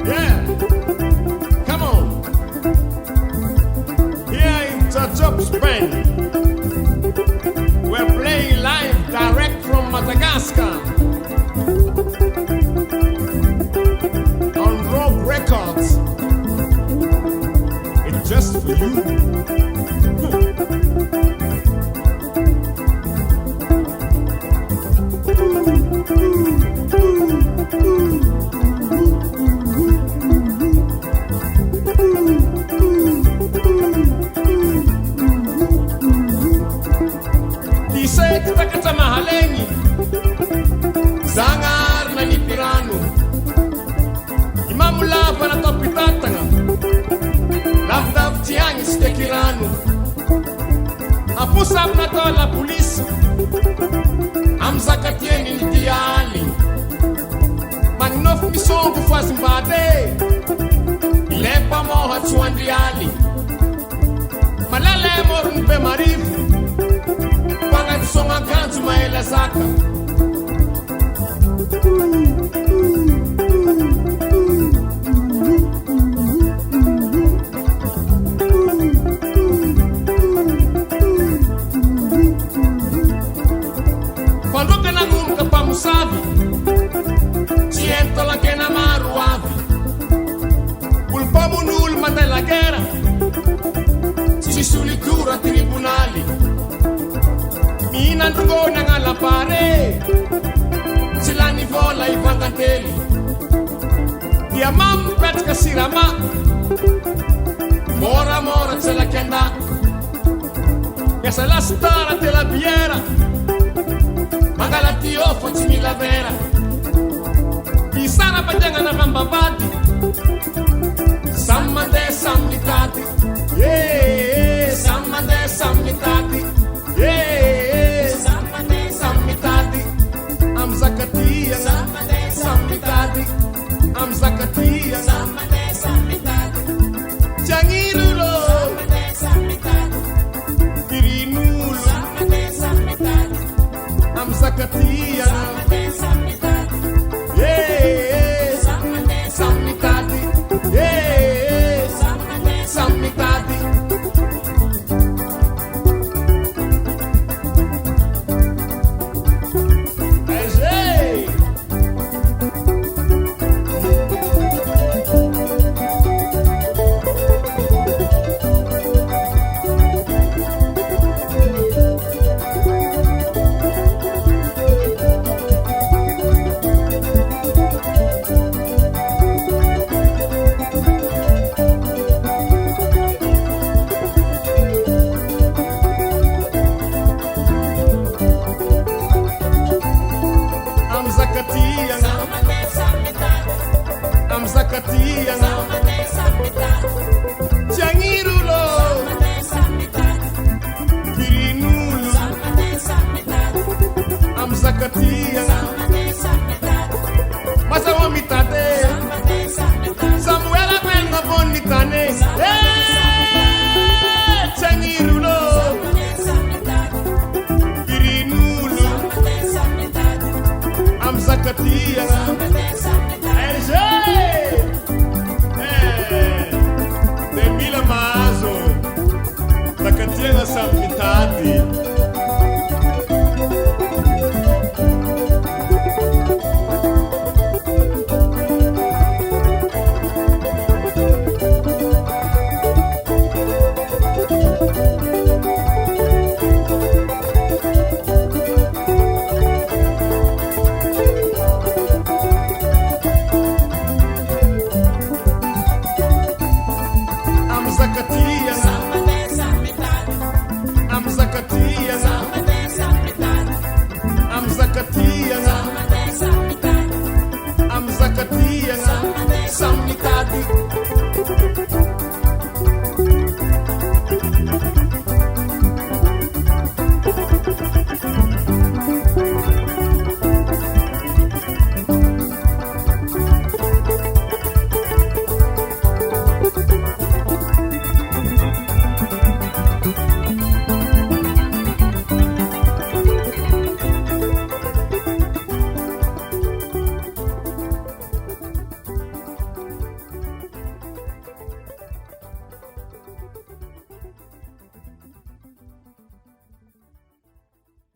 Yeah, come on. Here in Job's band, we're playing live direct from Madagascar on Rogue Records. It's just for you. Mahalengi Zangar na ni Pirano Imamulava na topitatanga Lafdaf tiang stekirano Apusap na to la polisi Amzakatieni ni diali Magnof misongu fazimbade Ilepa moha tsuandriali Malale morun pe marifu Songa kanzu maela zaka Quando che na gumka pa musavi Ciento la che na maru avi Ulpamu nulma della guerra Si sulitura tribunali Inandungo na nga lapare Sila ni vola ipanganteli Dia mampet ka sirama Mora mora tsela kenda Kesa la stara te la biera Magalati ofo chimi la vera Isara pajanga na kambabati Samande sammitati Yeah, samande sammitati Yeah Amzakatia, sammitati, Amzakatia, sammitati, Changirulo, sammitati, Pirinulo, sammitati, Amzakatia, sammitati, yeah, sammitati, yeah, sammitati. Samuel Benga Bonitane, Changiru.